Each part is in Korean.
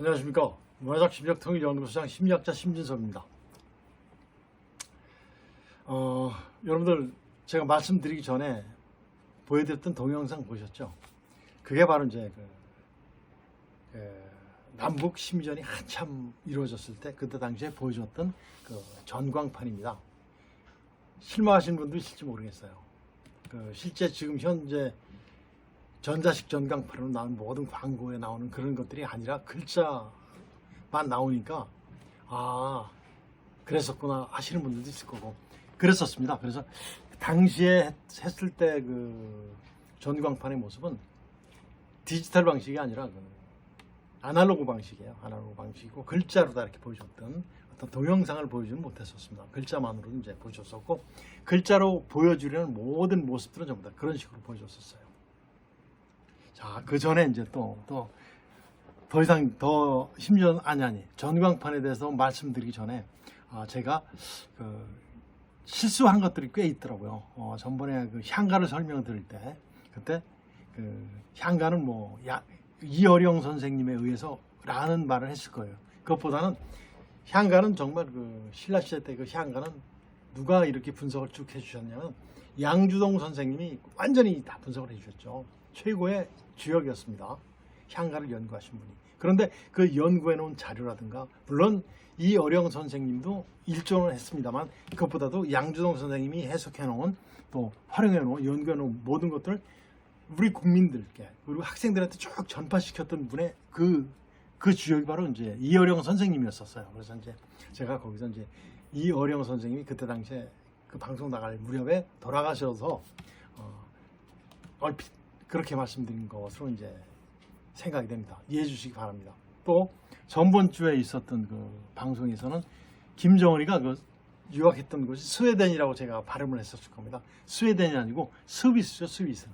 안녕하십니까. 문화적 심리학통일연구소장 심리학자 심진섭입니다. 여러분들 제가 말씀드리기 전에 보여드렸던 동영상 보셨죠? 그게 바로 이제 남북 심리전이 한참 이루어졌을 때 그때 당시에 보여줬던 그 전광판입니다. 실망하신 분도 있을지 모르겠어요. 실제 지금 현재 전자식 전광판으로 나온 모든 광고에 나오는 그런 것들이 아니라 글자만 나오니까 아 그랬었구나 하시는 분들도 있을 거고 그랬었습니다. 그래서 당시에 했을 때 그 전광판의 모습은 디지털 방식이 아니라 아날로그 방식이에요. 아날로그 방식이고 글자로 다 이렇게 보여줬던 어떤 동영상을 보여주는 못했었습니다. 글자만으로 이제 보여줬었고 글자로 보여주려는 모든 모습들은 전부 다 그런 식으로 보여줬었어요. 자, 그 전에 이제 더 이상 심지어 전광판에 대해서 말씀드리기 전에 제가 실수한 것들이 꽤 있더라고요. 전번에 그 향가를 설명을 드릴 때 그때 그 향가는 뭐 이어령 선생님에 의해서라는 말을 했을 거예요. 그것보다는 향가는 정말 그 신라 시대 때 그 향가는 누가 이렇게 분석을 쭉 해주셨냐면 양주동 선생님이 완전히 다 분석을 해주셨죠. 최고의 주역이었습니다. 향가를 연구하신 분이. 그런데 그 연구해 놓은 자료라든가 물론 이어령 선생님도 일조는 했습니다만 그것보다도 양주동 선생님이 해석해 놓은 또 활용해 놓은 연구해 놓은 모든 것들을 우리 국민들께 그리고 학생들한테 쭉 전파시켰던 분의 그 주역이 바로 이제 이어령 선생님이었었어요. 그래서 이제 제가 거기서 이제 이어령 선생님이 그때 당시에 그 방송 나갈 무렵에 돌아가셔서 얼핏 그렇게 말씀드린 것으로 이제 생각이 됩니다. 이해해 주시기 바랍니다. 또 전번 주에 있었던 그 방송에서는 김정은이가 그 유학했던 곳이 스웨덴이라고 제가 발음을 했었을 겁니다. 스웨덴이 아니고 스위스죠, 스위스.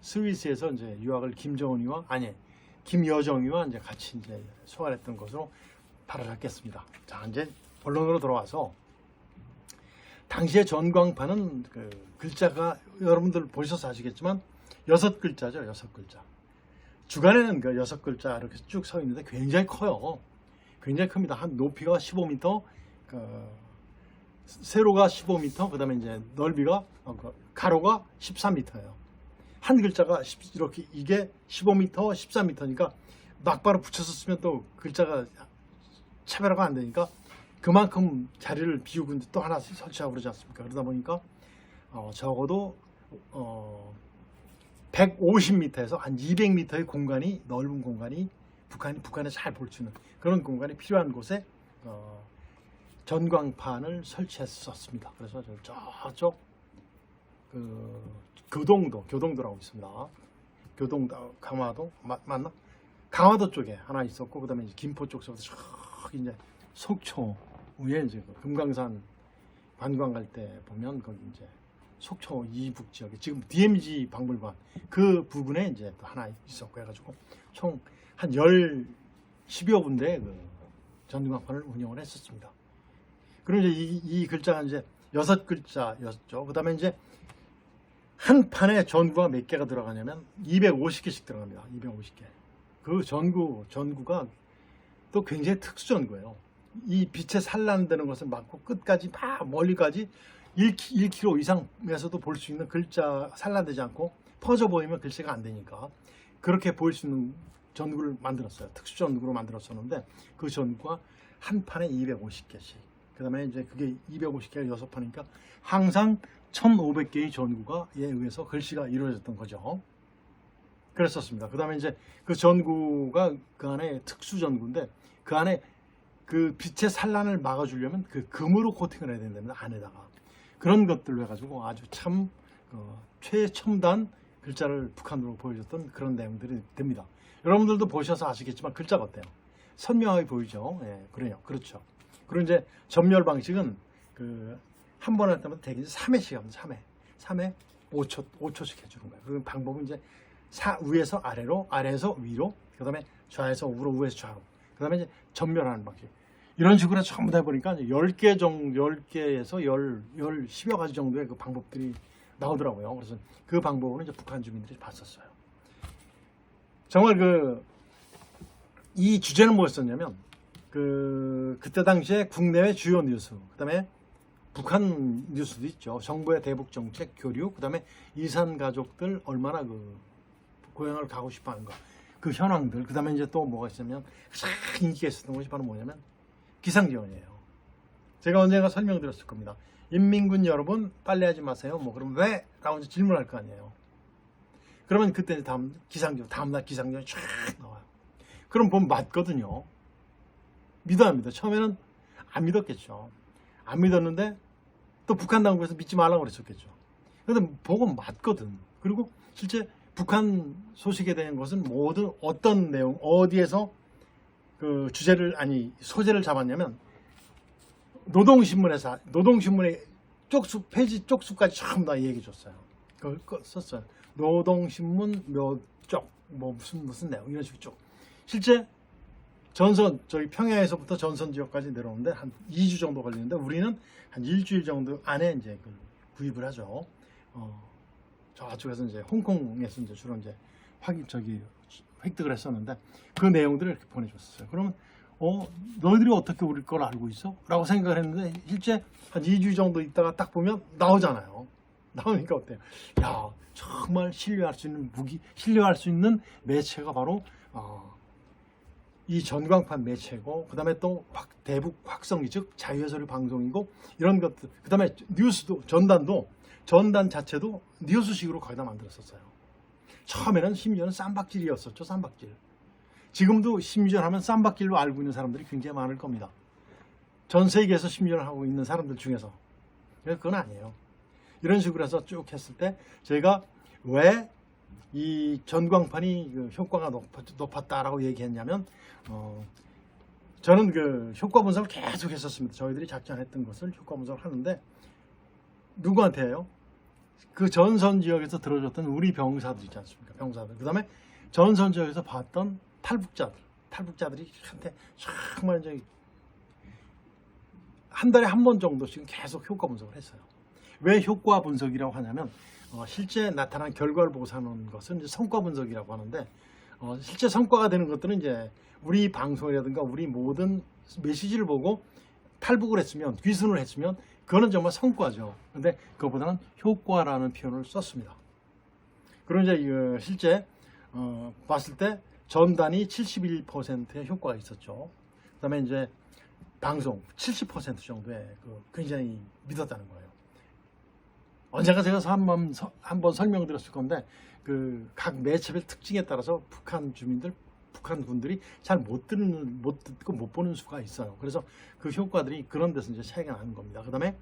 스위스에서 이제 유학을 김여정이와 이제 같이 이제 소환했던 것으로 발언했겠습니다. 자, 이제 본론으로 돌아와서 당시에 전광판은 그 글자가 여러분들 보셔서 아시겠지만 6글자죠, 6글자. 주간에는 그 6글자 이렇게 쭉 서 있는데 굉장히 커요. 굉장히 큽니다. 한 높이가 15m, 그 세로가 15m, 그 다음에 이제 넓이가 가로가 13m예요. 한 글자가 이렇게 이게 15m, 13m니까 막바로 붙여서 쓰면 또 글자가 차별화가 안 되니까 그만큼 자리를 비우고 또 하나 설치하고 그러지 않습니까? 그러다 보니까 적어도 150m에서 한 200m의 공간이 넓은 공간이 북한에 잘 볼 수 있는 그런 공간이 필요한 곳에 전광판을 설치했었습니다. 그래서 저쪽 교동도라고 있습니다. 교동도 강화도 맞나? 강화도 쪽에 하나 있었고 그다음에 이제 김포 쪽서부터 저기 이제 속초 위에 이제 그 금강산 관광 갈 때 보면 거기 이제 속초 이북 지역에 지금 DMZ 박물관 그 부근에 이제 또 하나 있었고 해가지고 총 한 10여 군데 그 전광판을 운영을 했었습니다. 그럼 이제 이 글자가 이제 6글자였죠. 그 다음에 이제 한 판에 전구가 몇 개가 들어가냐면 250개씩 들어갑니다. 250개. 그 전구가 또 굉장히 특수 전구예요. 이 빛에 산란되는 것을 막고 끝까지 막 멀리까지 1km 이상에서도 볼 수 있는 글자 산란되지 않고 퍼져 보이면 글씨가 안 되니까 그렇게 보일 수 있는 전구를 만들었어요. 특수 전구로 만들었었는데 그 전구가 한 판에 250개씩. 그 다음에 이제 그게 250개가 6판이니까 항상 1500개의 전구가에 의해서 글씨가 이루어졌던 거죠. 그랬었습니다. 그 다음에 이제 그 전구가 그 안에 특수 전구인데 그 안에 그 빛의 산란을 막아주려면 그 금으로 코팅을 해야 된답니다. 안에다가. 그런 것들로 해가지고 아주 참 최첨단 글자를 북한으로 보여줬던 그런 내용들이 됩니다. 여러분들도 보셔서 아시겠지만 글자가 어때요? 선명하게 보이죠? 예, 그래요. 그렇죠. 그리고 이제 점멸 방식은 그 한 번 할 때마다 대개 3회씩 합니다. 3회 5초씩 해주는 거예요. 그 방법은 이제 위에서 아래로, 아래에서 위로, 그 다음에 좌에서 우로, 우에서 좌로, 그 다음에 이제 전멸하는 방식. 이런 식으로 전부 다 해보니까 10개에서 10여 가지 정도의 그 방법들이 나오더라고요. 그래서 그 방법으로 이제 북한 주민들이 봤었어요. 정말 이 주제는 뭐였었냐면, 그때 당시에 국내외 주요 뉴스, 그 다음에 북한 뉴스도 있죠. 정부의 대북 정책, 교류, 그 다음에 이산 가족들 얼마나 고향을 가고 싶어 하는가. 그 현황들, 그 다음에 이제 또 뭐가 있으면 가장 인기가 있었던 것이 바로 뭐냐면 기상지원이에요. 제가 언젠가 설명드렸을 겁니다. 인민군 여러분 빨래하지 마세요. 뭐 그럼 왜? 라고 이제 질문할 거 아니에요. 그러면 그때 다음날 기상지원이 쫙 나와요. 그럼 보면 맞거든요. 믿어야 합니다. 처음에는 안 믿었겠죠. 안 믿었는데 또 북한 당국에서 믿지 말라고 그랬었겠죠. 그런데 보고 맞거든. 그리고 실제 북한 소식에 대한 것은 모든 어떤 내용, 어디에서 그 소재를 잡았냐면 노동신문의 페이지 쪽수까지 전부 다 얘기해 줬어요. 그걸 썼어요. 노동신문 몇 쪽, 뭐 무슨 내용 이런 식으로 쭉. 실제 저희 평양에서부터 전선 지역까지 내려오는데 한 2주 정도 걸리는데 우리는 한 일주일 정도 안에 이제 구입을 하죠. 저쪽에서 이제 홍콩에서 이제 주로 이제 획득을 했었는데 그 내용들을 이렇게 보내줬어요. 그러면 너희들이 어떻게 우리 걸 알고 있어? 라고 생각을 했는데 실제 한 2주 정도 있다가 딱 보면 나오잖아요. 나오니까 어때요? 야, 정말 신뢰할 수 있는 신뢰할 수 있는 매체가 바로 이 전광판 매체고, 그 다음에 또 대북 확성기, 즉 자유해설 방송이고, 이런 것들, 그 다음에 뉴스도, 전단 자체도 뉴스식으로 거의 다 만들었었어요. 처음에는 심지어는 쌈박질이었었죠. 쌈박질. 지금도 심지어 하면 쌈박질로 알고 있는 사람들이 굉장히 많을 겁니다. 전 세계에서 심지어를 하고 있는 사람들 중에서. 그건 아니에요. 이런 식으로 해서 쭉 했을 때 제가 왜 이 전광판이 그 효과가 높았다라고 얘기했냐면, 저는 그 효과 분석을 계속 했었습니다. 저희들이 작전했던 것을 효과 분석을 하는데, 누구한테요? 그 전선 지역에서 들어줬던 우리 병사들 있지 않습니까? 병사들. 그 다음에 전선 지역에서 봤던 탈북자들이 한테 정말 이제 한 달에 한 번 정도씩 계속 효과 분석을 했어요. 왜 효과 분석이라고 하냐면, 실제 나타난 결과를 보고 사는 것은 이제 성과 분석이라고 하는데, 실제 성과가 되는 것들은 이제 우리 방송이라든가 우리 모든 메시지를 보고 탈북을 했으면, 귀순을 했으면 그거는 정말 성과죠. 근데 그것보다는 효과라는 표현을 썼습니다. 그럼 이제 실제 봤을 때 전단이 71%의 효과가 있었죠. 그다음에 이제 방송 70% 정도의 굉장히 믿었다는 거예요. 언젠가 제가 한번 설명드렸을 건데, 그 각 매체별 특징에 따라서 북한 군들이 잘 못 듣고 못 보는 수가 있어요. 그래서 그 효과들이 그런 데서 이제 차이가 나는 겁니다. 그 다음에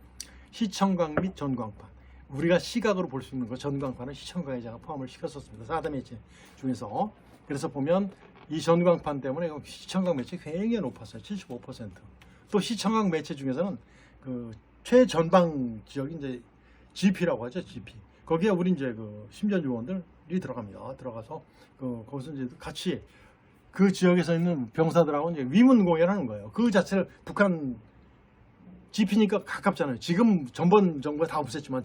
시청각 및 전광판. 우리가 시각으로 볼 수 있는 거, 전광판은 시청각에 제가 포함을 시켰었습니다. 4대 매체 중에서. 그래서 보면 이 전광판 때문에 시청각 매체 굉장히 높았어요. 75%. 또 시청각 매체 중에서는 그 최전방 지역이 이제 GP라고 하죠. GP. 거기에 우리 이제 그 심전 요원들이 들어갑니다. 들어가서 거기서 이제 같이 그 지역에서 있는 병사들하고 이제 위문 공연하는 거예요. 그 자체를 북한 GP니까 가깝잖아요. 지금 전번 정부에 다 없앴지만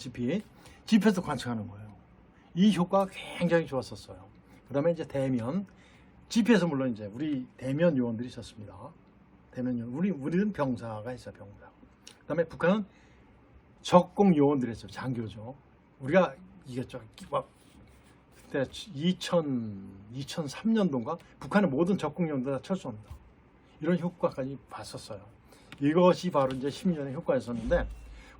GP에서 관측하는 거예요. 이 효과가 굉장히 좋았었어요. 그 다음에 이제 대면, GP에서 물론 이제 우리 대면 요원들이 있었습니다. 대면 요원, 우리는 병사가 있어요. 병사. 그 다음에 북한은 적공 요원들이 있어요. 장교죠. 우리가 이겼죠. 그때 2003년도인가 북한의 모든 적공 요원들 다 철수합니다. 이런 효과까지 봤었어요. 이것이 바로 이제 심리전의 효과였었는데,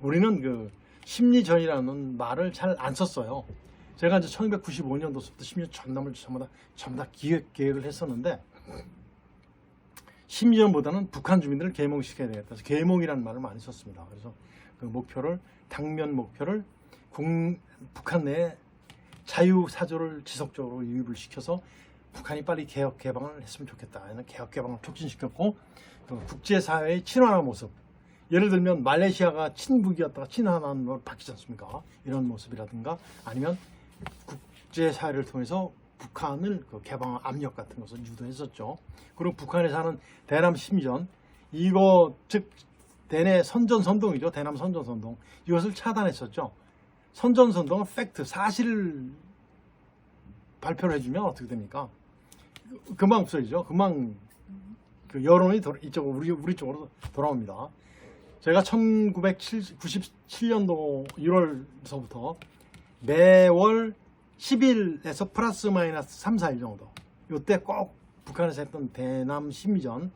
우리는 그 심리전이라는 말을 잘 안 썼어요. 제가 이제 1995년도부터 심리전 전부 다 계획을 했었는데, 심리전보다는 북한 주민들을 계몽시켜야 되겠다. 그래서 계몽이라는 말을 많이 썼습니다. 그래서 그 목표를, 당면 목표를 북한 내에 자유사조를 지속적으로 유입을 시켜서 북한이 빨리 개혁 개방을 했으면 좋겠다. 개혁 개방을 촉진시켰고, 국제사회의 친환화 모습, 예를 들면 말레이시아가 친북이었다가 친환화로 바뀌지 않습니까? 이런 모습이라든가, 아니면 국제사회를 통해서 북한을 개방 압력 같은 것을 유도했었죠. 그리고 북한에 사는 대남 심리전, 이거 즉 대내 선전선동이죠. 대남 선전선동, 이것을 차단했었죠. 선전선동은 팩트, 사실을 발표를 해주면 어떻게 됩니까? 금방 없어지죠. 금방 그 여론이 이쪽으로 우리 쪽으로 돌아옵니다. 제가 1997년도 1월서부터 매월 10일에서 플러스 마이너스 3, 4일 정도, 이때 꼭 북한에서 했던 대남 심리전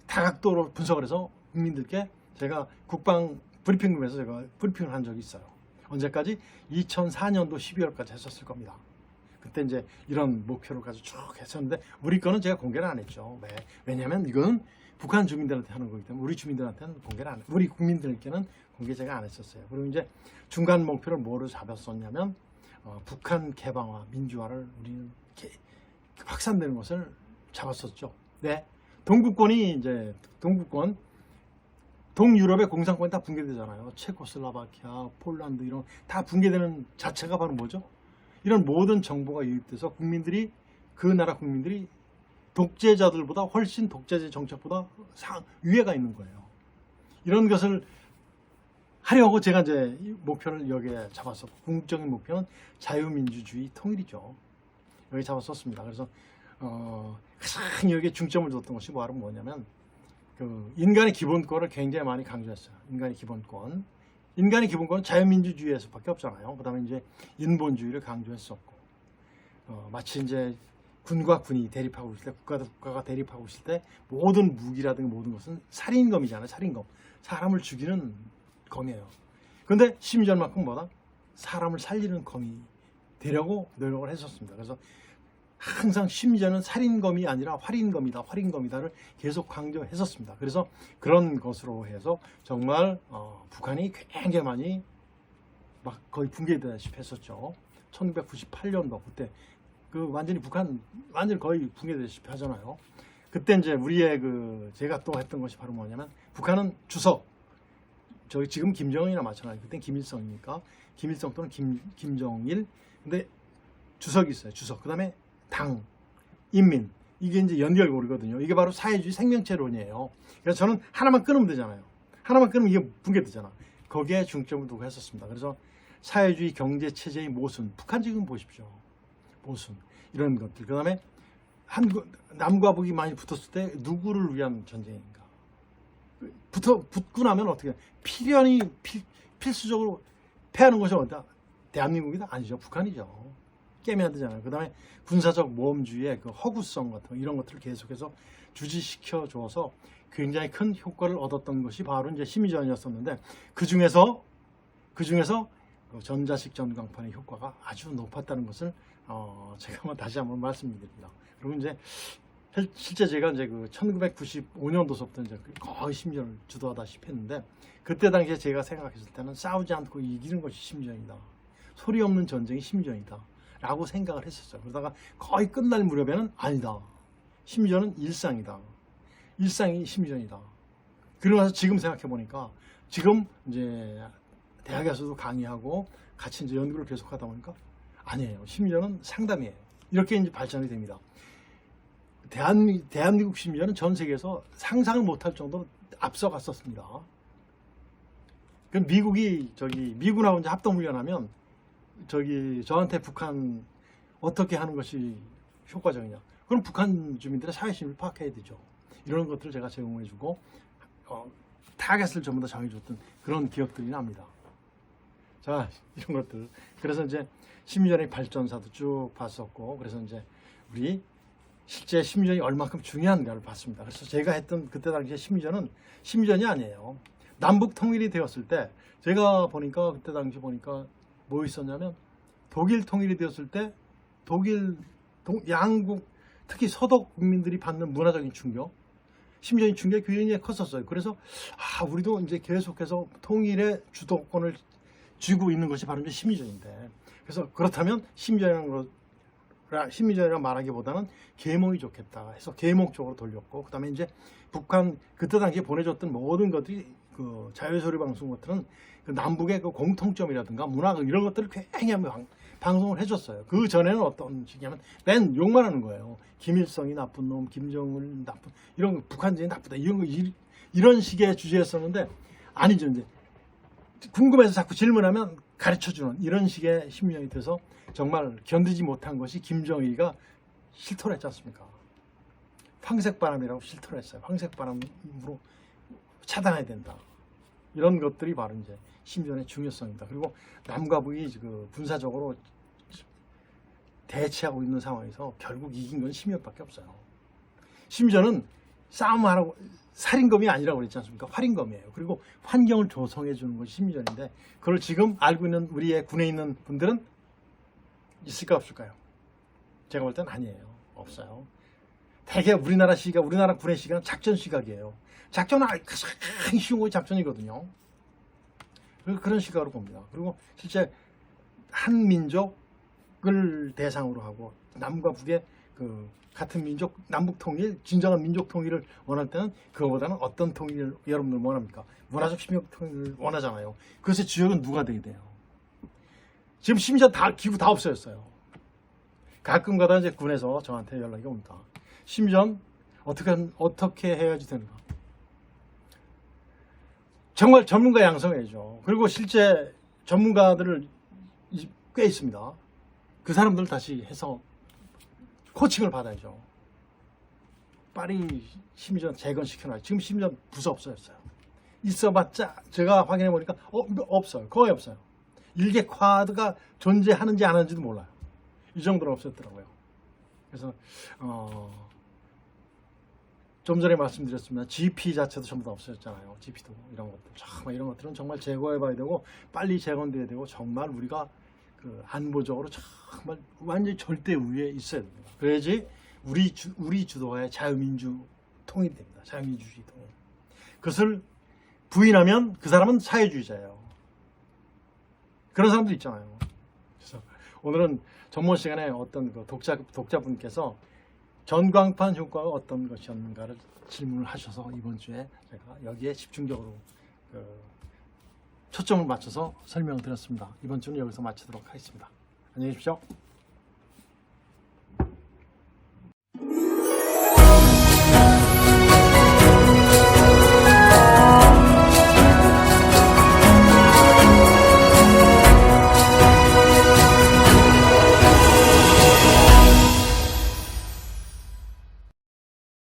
다각도로 분석을 해서 국민들께 제가 국방 브리핑룸에서 제가 브리핑을 한 적이 있어요. 언제까지? 2004년도 12월까지 했었을 겁니다. 그때 이제 이런 목표를 가지고 쭉 했었는데, 우리 거는 제가 공개를 안 했죠. 왜냐하면 이거는 북한 주민들한테 하는 거기 때문에 우리 주민들한테는 공개를 안, 우리 국민들께는 공개 제가 안 했었어요. 그리고 이제 중간 목표를 뭐로 잡았었냐면, 북한 개방화, 민주화를 우리는 확산되는 것을 잡았었죠. 네, 동구권이 이제 동유럽의 공산권이 다 붕괴되잖아요. 체코슬라바키아, 폴란드 이런 다 붕괴되는 자체가 바로 뭐죠? 이런 모든 정보가 유입돼서 그 나라 국민들이 독재자들보다 훨씬 독재자 정책보다 위에가 있는 거예요. 이런 것을 하려고 제가 이제 목표를 여기에 잡았었고, 궁극적인 목표는 자유민주주의 통일이죠. 여기 잡았었습니다. 그래서 가장 여기에 중점을 뒀던 것이 바로 뭐냐면 그 인간의 기본권을 굉장히 많이 강조했어요. 인간의 기본권. 인간의 기본권은 자유민주주의에서밖에 없잖아요. 그 다음에 이제 인본주의를 강조했었고, 마치 이제 군과 군이 대립하고 있을 때, 국가가 대립하고 있을 때 모든 무기라든가 모든 것은 살인검이잖아요. 살인검. 사람을 죽이는 검이에요. 그런데 심지어만큼 뭐다? 사람을 살리는 검이 되려고 노력을 했었습니다. 그래서 항상 심지어는 살인검이 아니라 활인검이다, 활인검이다를 계속 강조했었습니다. 그래서 그런 것으로 해서 정말 북한이 굉장히 많이 막 거의 붕괴되다시피 했었죠. 1998년도 그때 그 완전히 북한 완전히 거의 붕괴되다시피 하잖아요. 그때 이제 우리의 그 제가 또 했던 것이 바로 뭐냐면 북한은 주석, 저희 지금 김정은이나 마찬가지. 그때 김일성이니까 김일성 또는 김정일. 근데 주석이 있어요. 주석. 그다음에 당, 인민. 이게 이제 연결고리거든요. 이게 바로 사회주의 생명체론이에요. 그래서 저는 하나만 끊으면 되잖아요. 하나만 끊으면 이게 붕괴되잖아. 거기에 중점을 두고 했었습니다. 그래서 사회주의 경제체제의 모순. 북한 지금 보십시오. 모순. 이런 것들. 그 다음에 남과 북이 많이 붙었을 때 누구를 위한 전쟁인가. 붙고 나면 어떻게 필수적으로 패하는 것이 어디다? 대한민국이다? 아니죠. 북한이죠. 깨면 안 되잖아요. 그 다음에 군사적 모험주의의 그 허구성 같은 이런 것들을 계속해서 주지시켜 줘서 굉장히 큰 효과를 얻었던 것이 바로 이제 심의전이었었는데 그 중에서 전자식 전광판의 효과가 아주 높았다는 것을 제가 다시 한번 말씀드립니다. 그리고 이제 실제 제가 이제 그 1995년도서부터 이제 거의 심리전을 주도하다시피 했는데 그때 당시에 제가 생각했을 때는 싸우지 않고 이기는 것이 심리전이다. 소리 없는 전쟁이 심리전이다. 라고 생각을 했었어요. 그러다가 거의 끝날 무렵에는 아니다. 심리전은 일상이다. 일상이 심리전이다. 그러고 나서 지금 생각해 보니까 지금 이제 대학에서도 강의하고 같이 이제 연구를 계속하다 보니까 아니에요. 심리전은 상담이에요. 이렇게 이제 발전이 됩니다. 대한민국 심리전은 전 세계에서 상상을 못할 정도로 앞서갔었습니다. 미군하고 이제 합동훈련하면 저한테 북한 어떻게 하는 것이 효과적이냐? 그럼 북한 주민들의 사회심을 파악해야 되죠. 이런 것들을 제가 제공해주고 타겟을 전부 다 정해줬던 그런 기억들이 납니다. 자, 이런 것들. 그래서 이제 심리전의 발전사도 쭉 봤었고, 그래서 이제 우리 실제 심리전이 얼마큼 중요한가를 봤습니다. 그래서 제가 했던 그때 당시에 심리전이 아니에요. 남북 통일이 되었을 때 제가 보니까 그때 당시 보니까 뭐 있었냐면 독일 통일이 되었을 때 양국 특히 서독 국민들이 받는 문화적인 충격, 심리적인 충격이 굉장히 컸었어요. 그래서 우리도 이제 계속해서 통일의 주도권을 쥐고 있는 것이 바로 이제 심리전인데, 그래서 그렇다면 심리전이라고 말하기보다는 계몽이 좋겠다 해서 계몽 쪽으로 돌렸고, 그다음에 이제 북한 그때 당시에 보내줬던 모든 것들이 그 자유소리 방송 같은 그 남북의 그 공통점이라든가 문화 이런 것들을 굉장히 방송을 해줬어요. 그 전에는 어떤 식이냐면 맨 욕만 하는 거예요. 김일성이 나쁜 놈, 김정은 나쁜, 이런 북한전이 나쁘다, 이런 식의 주제였었는데 아니죠. 이제 궁금해서 자꾸 질문하면 가르쳐주는 이런 식의 심리전이 돼서 정말 견디지 못한 것이 김정일이가 실토를 했지 않습니까? 황색바람이라고 실토를 했어요. 황색바람으로 차단해야 된다. 이런 것들이 바로 이제 심리전의 중요성입니다. 그리고 남과 북이 그 군사적으로 대치하고 있는 상황에서 결국 이긴 건 심리전밖에 없어요. 심리전은 싸움하라고 살인검이 아니라고 그랬지 않습니까? 활인검이에요. 그리고 환경을 조성해 주는 것이 심리전인데 그걸 지금 알고 있는 우리의 군에 있는 분들은 있을까 없을까요? 제가 볼 땐 아니에요. 없어요. 대개 우리나라 군의 시각은 작전 시각이에요. 작전은 가장 쉬운 거 작전이거든요. 그런 시각으로 봅니다. 그리고 실제 한 민족을 대상으로 하고 남과 북의 그 같은 민족, 남북 통일, 진정한 민족 통일을 원할 때는 그거보다는 어떤 통일을 여러분들 원합니까? 문화적 심리적 통일을 원하잖아요. 그래서 주역은 누가 돼야 돼요? 지금 심지어 기구 다 없어졌어요. 가끔가다 이제 군에서 저한테 연락이 옵니다. 심지어 어떻게 해야지 되는가? 정말 전문가 양성해야죠. 그리고 실제 전문가들을 꽤 있습니다. 그 사람들 다시 해서 코칭을 받아야죠. 빨리 심리전 재건시켜놔요. 지금 심리전 부서 없어졌어요. 있어봤자 제가 확인해 보니까 없어요. 거의 없어요. 일개 카드가 존재하는지 안 하는지도 몰라요. 이 정도로 없었더라고요. 그래서 좀 전에 말씀드렸습니다. GP 자체도 전부 다 없어졌잖아요. GP도 이런 것들, 정말 이런 것들은 정말 제거해봐야 되고 빨리 재건돼야 되고 정말 우리가 그 안보적으로 정말 완전히 절대 우위에 있어야 됩니다. 그래야지 우리 주도하에 자유민주 통일이 됩니다. 자유민주주의 통일. 그것을 부인하면 그 사람은 사회주의자예요. 그런 사람도 있잖아요. 그래서 오늘은 전문 시간에 어떤 그 독자분께서 전광판 효과가 어떤 것이었는가를 질문을 하셔서 이번 주에 제가 여기에 집중적으로 초점을 맞춰서 설명을 드렸습니다. 이번 주는 여기서 마치도록 하겠습니다. 안녕히 계십시오.